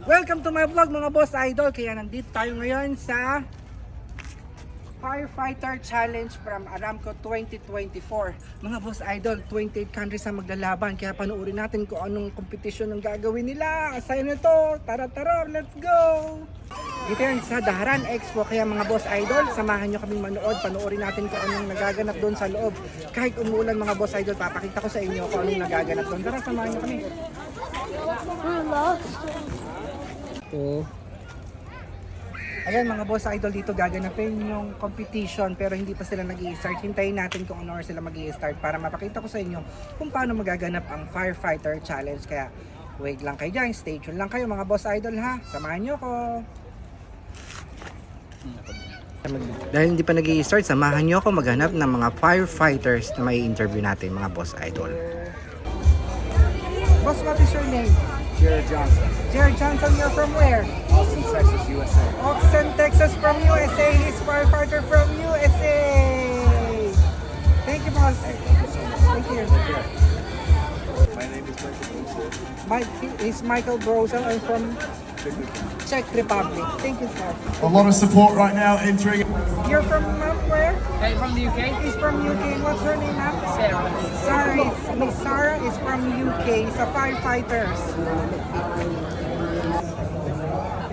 Welcome to my vlog mga boss idol. Kaya nandito tayo ngayon sa Firefighter Challenge from Aramco 2024. Mga boss idol, 28 countries ang maglalaban. Kaya panoorin natin kung anong competition ang gagawin nila. Asaya na to. Tara, let's go! Dito yan sa Daharan Expo. Kaya mga boss idol, samahan nyo kaming manood. Panoorin natin kung anong nagaganap doon sa loob. Kahit umulan mga boss idol, papakita ko sa inyo kung anong nagaganap doon. Tara, samahan nyo kami. Ayan mga boss idol, dito gaganapin yung competition pero hindi pa sila nag-i-start. Hintayin natin kung ano sila mag-i-start para mapakita ko sa inyo kung paano magaganap ang Firefighter Challenge. Kaya wait lang kayo dyan, stay tuned lang kayo mga boss idol ha. Samahan nyo ko. Dahil hindi pa nag-i-start, samahan nyo ako maghanap ng mga firefighters na may interview natin mga boss idol. Boss, what is your name? Jared Johnson, Jared Johnson, you're from where? Austin, Texas, USA. Austin, Texas from USA. He's firefighter from USA. Thank you, boss. Thank you so much. Thank you. My name is Michael Wilson. He's Michael Brosel. I'm from Czech Republic. Thank you, sir. A lot of support right now entering. You're from where? Hey, from the UK? He's from UK. What's her name, ma'am? Sarah. Miss Sarah is from UK. He's a firefighter.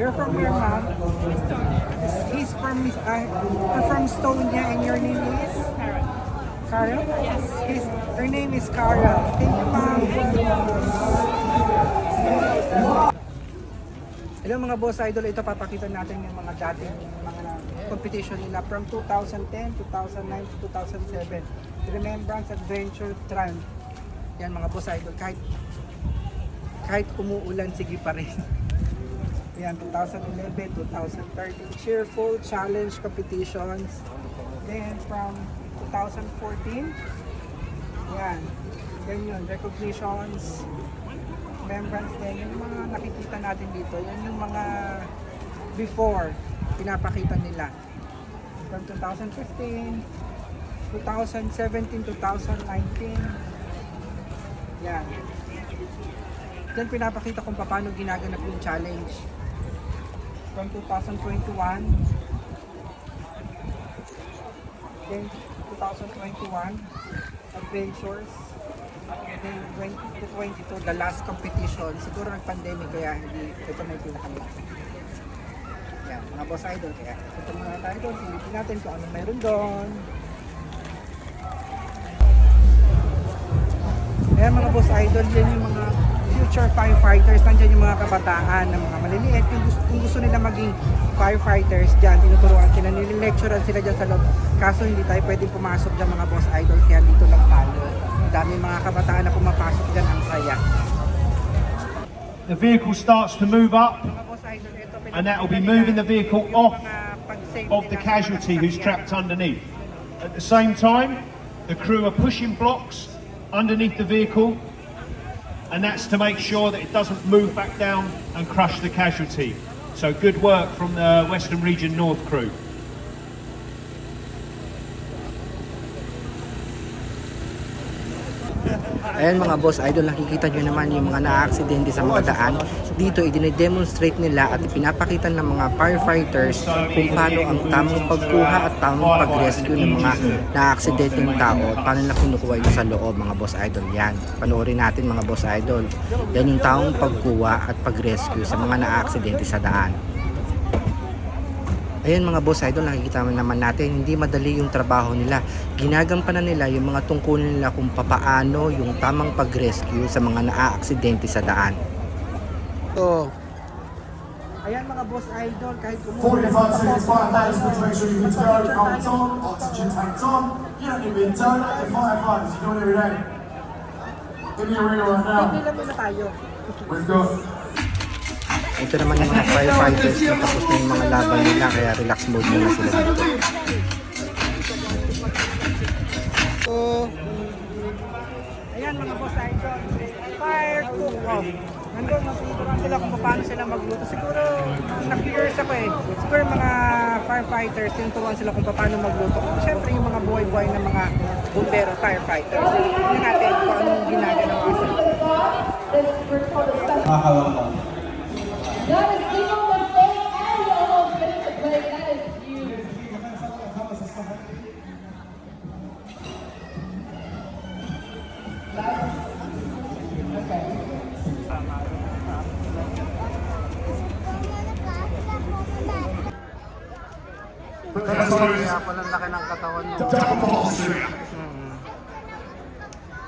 You're from where, ma'am? He's from Estonia, and your name is? Carol? Yes. Her name is Carol. Thank you, ma'am. Hello mga boss idol, ito papakita natin yung mga dating mga competition nila from 2010, 2009 to 2007. Remembrance Adventure Tran. Yan mga boss idol, kahit umuulan, sige pa rin. Yan, 2011, 2013, Cheerful Challenge Competitions. Then from 2014, yan yun, recognitions, remembrance din, yung mga nakikita natin dito, yan yung mga before, pinapakita nila. From 2015, 2017, 2019, yan. Diyan pinapakita kung paano ginaganap yung challenge. From 2021, then 2021, adventures, then 2022, the last competition. Siguro nag-pandemic kaya hindi, ito may pinaka-last. Yan, mga boss idol, kaya ito muna tayo doon, silipin natin kung anong meron doon. Kaya mga boss idol, yan yung mga future firefighters, nandiyan yung mga kabataan na mga maliliit, kung gusto nila maging firefighters dyan, tinuturuan sila, nililecturean sila dyan sa loob. Kaso hindi tayo pwedeng pumasok dyan mga boss idol, kaya dito lang tayo. Dami mga kabataan na pumapasok dyan, ang saya. The vehicle starts to move up, Mga boss idol, ito, and that will be moving the vehicle off pag-save of the nila, casualty who's trapped underneath. At the same time, the crew are pushing blocks underneath the vehicle, and that's to make sure that it doesn't move back down and crush the casualty. So good work from the Western Region North crew. Ayan mga boss idol, nakikita nyo naman yung mga na-aksidente sa mga daan. Dito i-demonstrate nila at ipinapakita ng mga firefighters kung paano ang tamang pagkuha at tamang pag-rescue ng mga na-aksidenteng tao at paano na kinukuha ito sa loob mga boss idol. Yan, panoorin natin mga boss idol. Yan yung tamang pagkuha at pag-rescue sa mga na-aksidente sa daan. Ayan mga boss idol, nakikita naman natin hindi madali yung trabaho nila. Ginagampanan nila yung mga tungkulin nila kung papaano yung tamang pag-rescue sa mga naa-aksidente sa daan. So, ayan mga boss idol, kahit 45 seconds, firefighters, please make sure you can go. Cones on, oxygen tanks on. You don't need to be in turn at the firefighters, you do it every day. In the arena right now, we've got ito naman yung mga firefighters na tapos na yung mga laban nila kaya relax mode muna sila dito. So, ayan mga boss idol, fire cook-off. Nandun, matutunan sila kung paano sila magluto. Siguro, na-curious ako eh. Siguro mga firefighters, tinuturuan sila kung paano magluto. Siyempre yung mga buhay-buhay ng mga bumbero, firefighters. Tingnan natin kung anong ginagawa sila. Not a single mistake, and you almost finished the play. That is huge. Kaya pala laki ng katawan mo.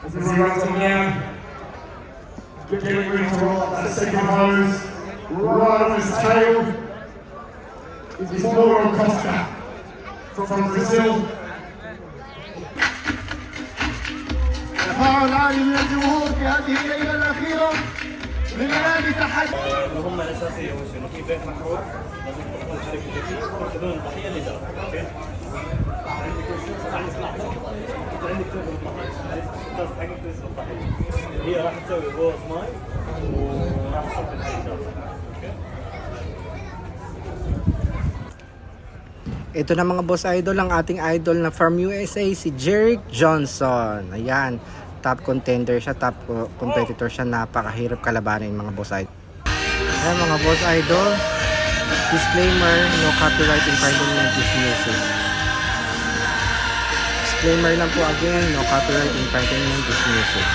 As he runs on down, getting ready to roll up that second hose, right on his tail, is Mauro Costa from Brazil. تفاعل عالي من الجمهور في هذه الليلة الأخيرة من نادي تحدي. المهمة الأساسية هو شنو؟ كيف بيت محروق لازم تكون حركة ذكية وتكون الضحية اللي دار، أوكي؟ عندك توزن الضحية، لازم حقك توزن الضحية. هي راح تسوي غوص ماي وراح تصب الحي دار، أوكي؟ Ito na mga boss idol, ang ating idol na from USA, si Jerick Johnson. Ayan, top contender siya, top competitor siya. Napakahirap kalabanin mga boss idol. Ayan mga boss idol, disclaimer, no copyright infringement this music. Disclaimer lang po again, no copyright infringement this music.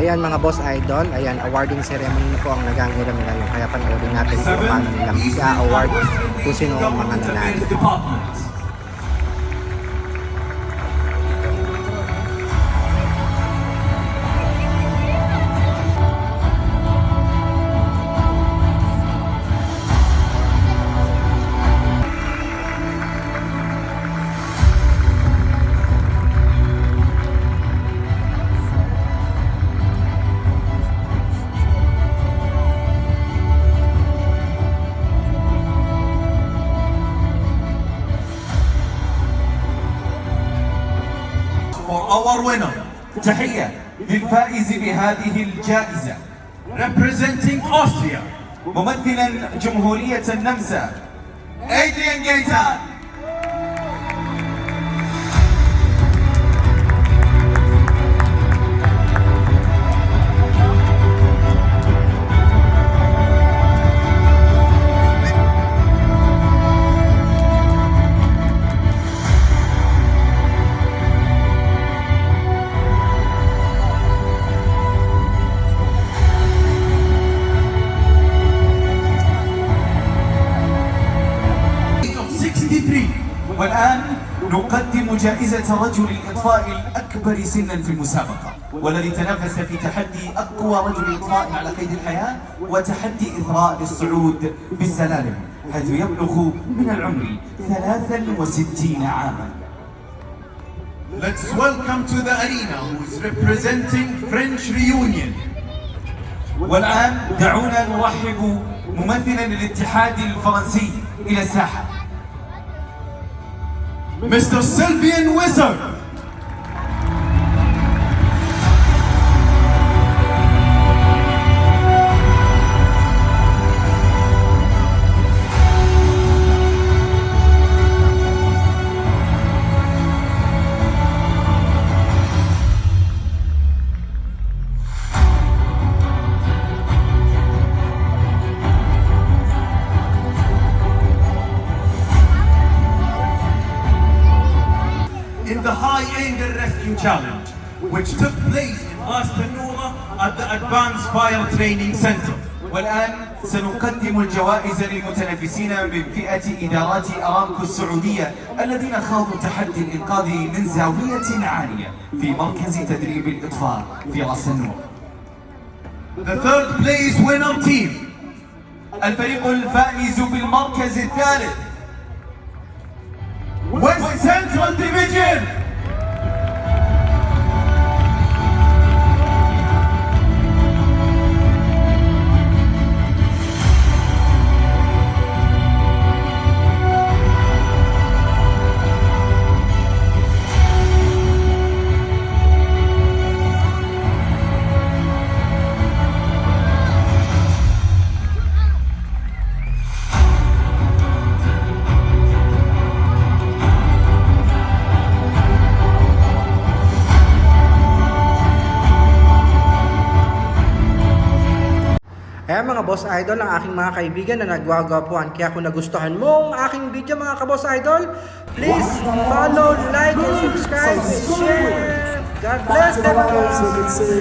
Ayan mga boss idol, ayan, awarding ceremony na po ang nagangiram ngayon. Kaya panoorin natin kung paano nilang i-award kung sino ang mga nanalo. our winner. تحية للفائز بهذه الجائزة. Representing Austria. ممثلا جمهورية النمسا. Adrian Gaetan. والآن نقدم جائزة رجل الإطفاء الأكبر سنا في المسابقة، والذي تنافس في تحدي أقوى رجل إطفاء على قيد الحياة وتحدي إثراء للصعود بالسلالم، حيث يبلغ من العمر 63 عاما. Let's welcome to the arena who is representing French Reunion. والآن دعونا نرحب ممثلا للاتحاد الفرنسي إلى الساحة. Mr. Sylvain Wizard. In the High Angle Rescue Challenge, which took place in Ras Tanura at the Advanced Fire Training Center. والآن سنقدم الجوائز للمتنافسين من فئة إدارات أرامكو السعودية الذين خاضوا تحدي الإنقاذ من زاوية عالية في مركز تدريب الإطفاء في راس النور. The third place winner team. الفريق الفائز بالمركز الثالث. West Central Division. mga boss idol, ang aking mga kaibigan na nagwagapuan. Kaya kung nagustuhan mo ang aking video mga kaboss idol, please follow, like, and subscribe, and share. God bless everyone!